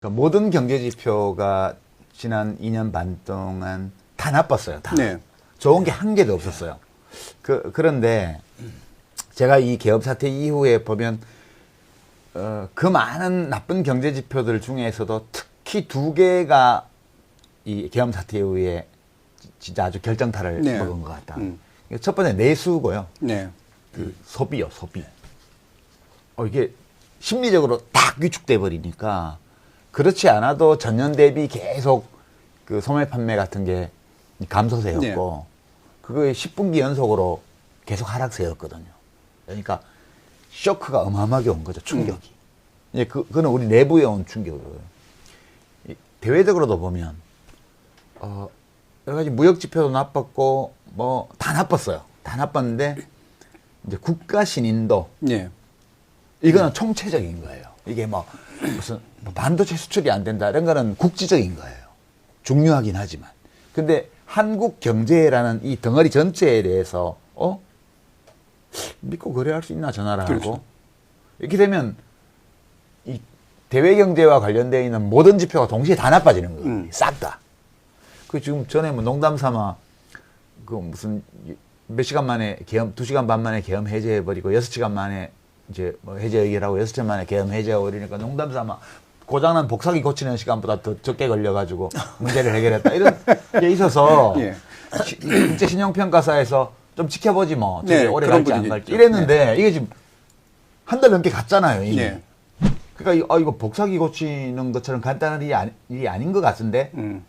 그러니까 모든 경제 지표가 지난 2년 반 동안 다 나빴어요. 다. 네. 좋은 게 한 개도 없었어요. 그런데 제가 이 개업 사태 이후에 보면 그 많은 나쁜 경제 지표들 중에서도 특히 두 개가 이 계엄 사태 이후에 진짜 아주 결정타를 네. 먹은 것 같다. 첫 번째 내수고요. 네. 그 소비요, 소비. 이게 심리적으로 딱 위축돼 버리니까 그렇지 않아도 전년 대비 계속 그 소매 판매 같은 게 감소세였고 그거에 10분기 연속으로 계속 하락세였거든요. 그러니까 쇼크가 어마어마하게 온 거죠, 충격이. 이제 그거는 우리 내부에 온 충격이고요. 대외적으로도 보면 여러 가지 무역 지표도 나빴고 뭐 다 나빴어요. 다 나빴는데 이제 국가 신인도 네. 이거는 총체적인 거예요. 이게 뭐 무슨 뭐 반도체 수출이 안 된다 이런 거는 국지적인 거예요. 중요하긴 하지만. 근데 한국 경제라는 이 덩어리 전체에 대해서 믿고 거래할 수 있나 전화를 하고 그렇죠. 이렇게 되면 이 대외 경제와 관련되어 있는 모든 지표가 동시에 다 나빠지는 거예요. 싹 다. 그 지금 전에 뭐 농담 삼아 그 무슨 몇 시간 만에 계엄 2시간 반 만에 계엄 해제해 버리고 6시간 만에 이제 뭐 해제 의결하고 6시간 만에 계엄 해제하고 이러니까 농담 삼아 고장난 복사기 고치는 시간보다 더 적게 걸려가지고 문제를 해결했다 이런 게 있어서 예. 국제 신용평가사에서 좀 지켜보지 뭐 저게 네, 오래 그런 갈지 안 분위기 갈지 있죠. 이랬는데 이게 지금 한 달 넘게 갔잖아요 이미. 네. 그러니까 이거 복사기 고치는 것처럼 간단한 일이 아닌 것 같은데 음.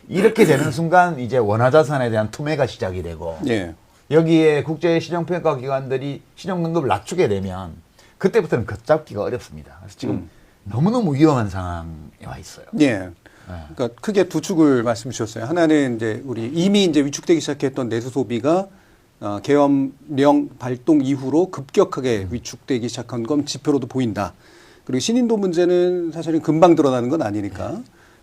이렇게 되는 순간 이제 원화자산에 대한 투매가 시작이 되고 예. 여기에 국제 신용평가 기관들이 신용등급을 낮추게 되면 그때부터는 걷잡기가 어렵습니다. 그래서 지금 너무너무 위험한 상황에 와 있어요. 예. 그러니까 크게 두 축을 말씀 주셨어요. 하나는 이제 우리 이미 이제 위축되기 시작했던 내수 소비가 계엄령 발동 이후로 급격하게 위축되기 시작한 건 지표로도 보인다. 그리고 신인도 문제는 사실은 금방 드러나는 건 아니니까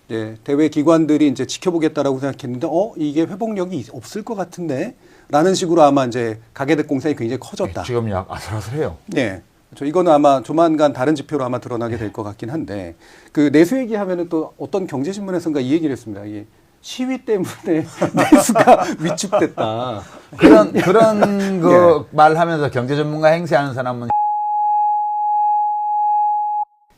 이제 대외 기관들이 이제 지켜보겠다라고 생각했는데 이게 회복력이 없을 것 같은데 라는 식으로 아마 이제 가계대 공사이 굉장히 커졌다. 지금 약 아슬아슬해요. 네. 그렇죠. 이거는 아마 조만간 다른 지표로 아마 드러나게 될 것 같긴 한데 그 내수 얘기하면은 또 어떤 경제신문에서인가 이 얘기를 했습니다. 이게 시위 때문에 내수가 위축됐다. 그런 거 예. 말하면서 경제 전문가 행세하는 사람은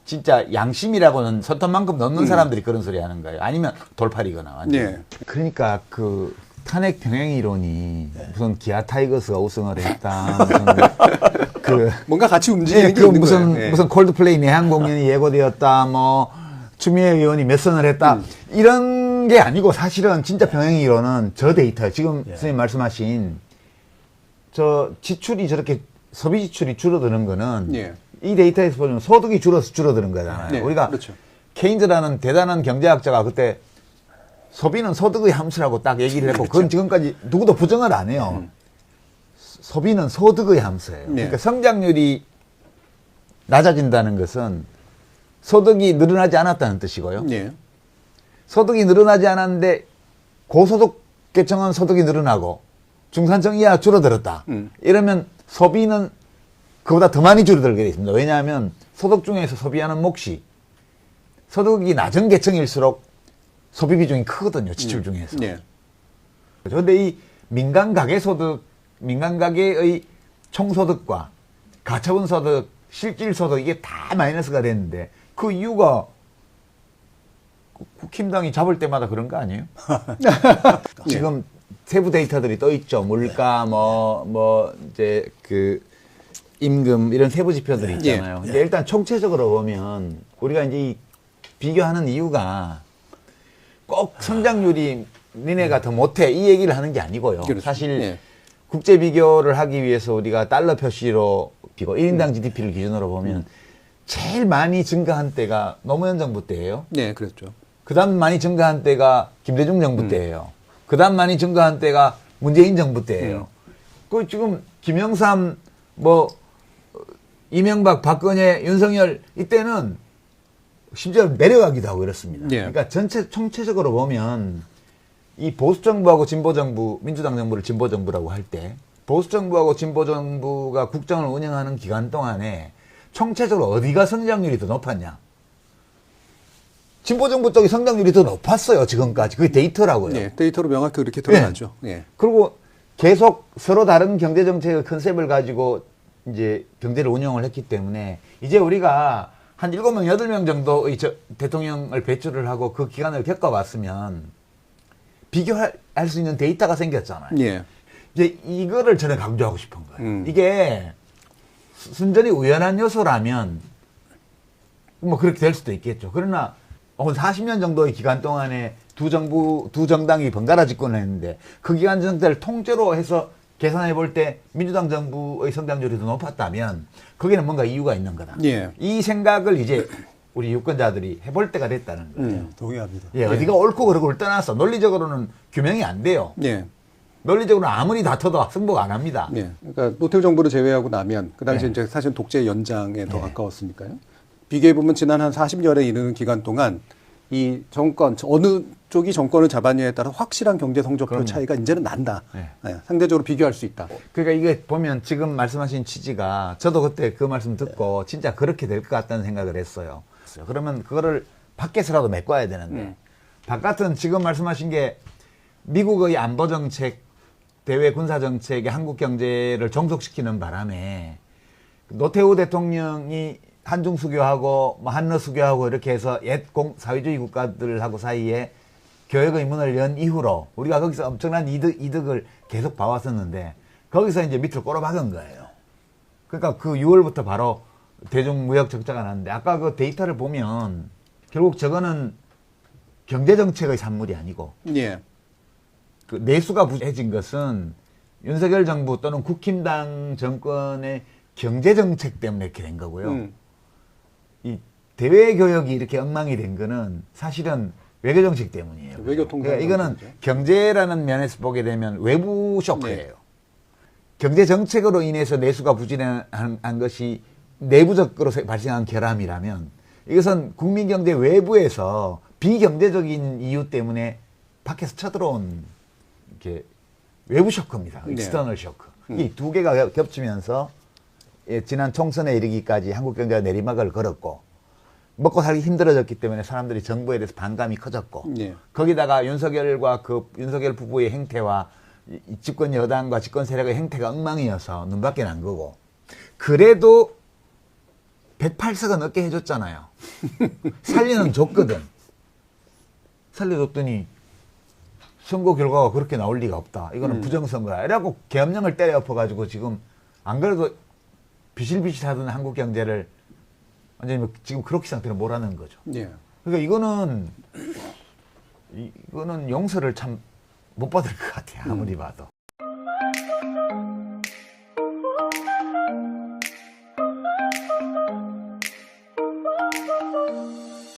진짜 양심이라고는 선턴만큼 넘는 사람들이 그런 소리 하는 거예요. 아니면 돌팔이거나. 완전. 네. 그러니까 그 탄핵 병행 이론이 무슨 기아 타이거스가 우승을 했다. 무슨 그 뭔가 같이 움직이는 게 있는 거예요. 네. 무슨 콜드플레이 내한 공연이 예고되었다. 뭐 추미애 의원이 몇 선을 했다. 이런 게 아니고 사실은 진짜 병행 이론은 저 데이터예요. 지금 선생님 말씀하신 저 지출이 저렇게 소비 지출이 줄어드는 거는 예. 이 데이터에서 보면 소득이 줄어드는 거잖아요. 네, 우리가 그렇죠. 케인즈라는 대단한 경제학자가 그때 소비는 소득의 함수라고 딱 얘기를 했고 그건 지금까지 누구도 부정을 안 해요. 소비는 소득의 함수예요. 네. 그러니까 성장률이 낮아진다는 것은 소득이 늘어나지 않았다는 뜻이고요. 네. 소득이 늘어나지 않았는데 고소득 계층은 소득이 늘어나고 중산층 이하 줄어들었다. 이러면 소비는 그보다 더 많이 줄어들게 되어 있습니다. 왜냐하면 소득 중에서 소비하는 몫이 소득이 낮은 계층일수록 소비 비중이 크거든요. 지출 중에서. 네. 그런데 이 민간 가계 소득, 민간 가계의 총소득과 가처분 소득, 실질 소득 이게 다 마이너스가 됐는데 그 이유가 국힘당이 잡을 때마다 그런 거 아니에요? 지금 세부 데이터들이 또 있죠. 물가, 이제 그 임금 이런 세부 지표들이 있잖아요. 근데 일단 총체적으로 보면 우리가 이제 이 비교하는 이유가 꼭 성장률이 니네가 더 못해 이 얘기를 하는 게 아니고요. 그렇죠. 사실 국제 비교를 하기 위해서 우리가 달러 표시로 비고 1인당 GDP를 기준으로 보면 제일 많이 증가한 때가 노무현 정부 때예요. 네, 그렇죠. 그다음 많이 증가한 때가 김대중 정부 때예요. 그다음 많이 증가한 때가 문재인 정부 때예요. 그 지금 김영삼 이명박, 박근혜, 윤석열 이때는 심지어 내려가기도 하고 이렇습니다. 예. 그러니까 총체적으로 보면 이 보수 정부하고 진보 정부, 민주당 정부를 진보 정부라고 할 때 보수 정부하고 진보 정부가 국정을 운영하는 기간 동안에 총체적으로 어디가 성장률이 더 높았냐? 진보 정부 쪽이 성장률이 더 높았어요. 지금까지. 그게 데이터라고요. 예, 데이터로 명확히 그렇게 드러나죠. 예. 그리고 계속 서로 다른 경제 정책의 컨셉을 가지고 이제 경제를 운영을 했기 때문에 이제 우리가 한 7명, 8명 정도의 대통령을 배출을 하고 그 기간을 겪어봤으면 비교할 수 있는 데이터가 생겼잖아요. 예. 이제 이거를 저는 강조하고 싶은 거예요. 이게 순전히 우연한 요소라면 뭐 그렇게 될 수도 있겠죠. 그러나 40년 정도의 기간 동안에 두 정당이 번갈아 집권을 했는데 그 기간 전체를 통째로 해서 계산해 볼 때 민주당 정부의 성장률이 더 높았다면 거기는 뭔가 이유가 있는 거다. 예. 이 생각을 이제 우리 유권자들이 해볼 때가 됐다는 거예요. 동의합니다. 예, 어디가 옳고 그르고를 떠나서 논리적으로는 규명이 안 돼요. 예. 논리적으로 아무리 다퉈도 승복 안 합니다. 예. 그러니까 노태우 정부를 제외하고 나면 그 당시 네. 이제 사실 독재 연장에 더 가까웠으니까요. 비교해 보면 지난 한 40년에 이르는 기간 동안 이 정권 어느 쪽이 정권을 잡았냐에 따라 확실한 경제 성적표 그럼요. 차이가 이제는 난다. 네. 예, 상대적으로 비교할 수 있다. 그러니까 이게 보면 지금 말씀하신 취지가 저도 그때 그 말씀 듣고 진짜 그렇게 될 것 같다는 생각을 했어요. 그러면 그거를 밖에서라도 메꿔야 되는데 바깥은 지금 말씀하신 게 미국의 안보 정책, 대외 군사 정책에 한국 경제를 종속시키는 바람에 노태우 대통령이 한중 수교하고 뭐 한러 수교하고 이렇게 해서 옛 사회주의 국가들하고 사이에 교역의 문을 연 이후로 우리가 거기서 엄청난 이득을 계속 봐왔었는데 거기서 이제 밑으로 꼬라박은 거예요. 그러니까 그 6월부터 바로 대중무역 적자가 났는데 아까 그 데이터를 보면 결국 저거는 경제정책의 산물이 아니고 예. 그 내수가 부재해진 것은 윤석열 정부 또는 국힘당 정권의 경제정책 때문에 이렇게 된 거고요. 이 대외교역이 이렇게 엉망이 된 거는 사실은 외교정책 때문이에요. 외교통상 그러니까 이거는 문제죠. 경제라는 면에서 보게 되면 외부 쇼크예요. 경제정책으로 인해서 내수가 부진한 것이 내부적으로 발생한 결함이라면 이것은 국민경제 외부에서 비경제적인 이유 때문에 밖에서 쳐들어온 이렇게 외부 쇼크입니다. 네. 익스터널 쇼크. 이 두 개가 겹치면서 지난 총선에 이르기까지 한국 경제가 내리막을 걸었고 먹고 살기 힘들어졌기 때문에 사람들이 정부에 대해서 반감이 커졌고 예. 거기다가 윤석열과 그 윤석열 부부의 행태와 이 집권 여당과 집권 세력의 행태가 엉망이어서 눈밖에 난 거고 그래도 108석은 넘게 해줬잖아요. 살리는 줬거든. 살려줬더니 선거 결과가 그렇게 나올 리가 없다. 이거는 부정선거야. 이래갖고 계엄령을 때려 엎어가지고 지금 안 그래도 비실비실하던 한국 경제를 완전히 지금 그렇게 상태로 몰아넣은 거죠. 예. 그러니까 이거는 용서를 참 못 받을 것 같아요. 아무리 봐도.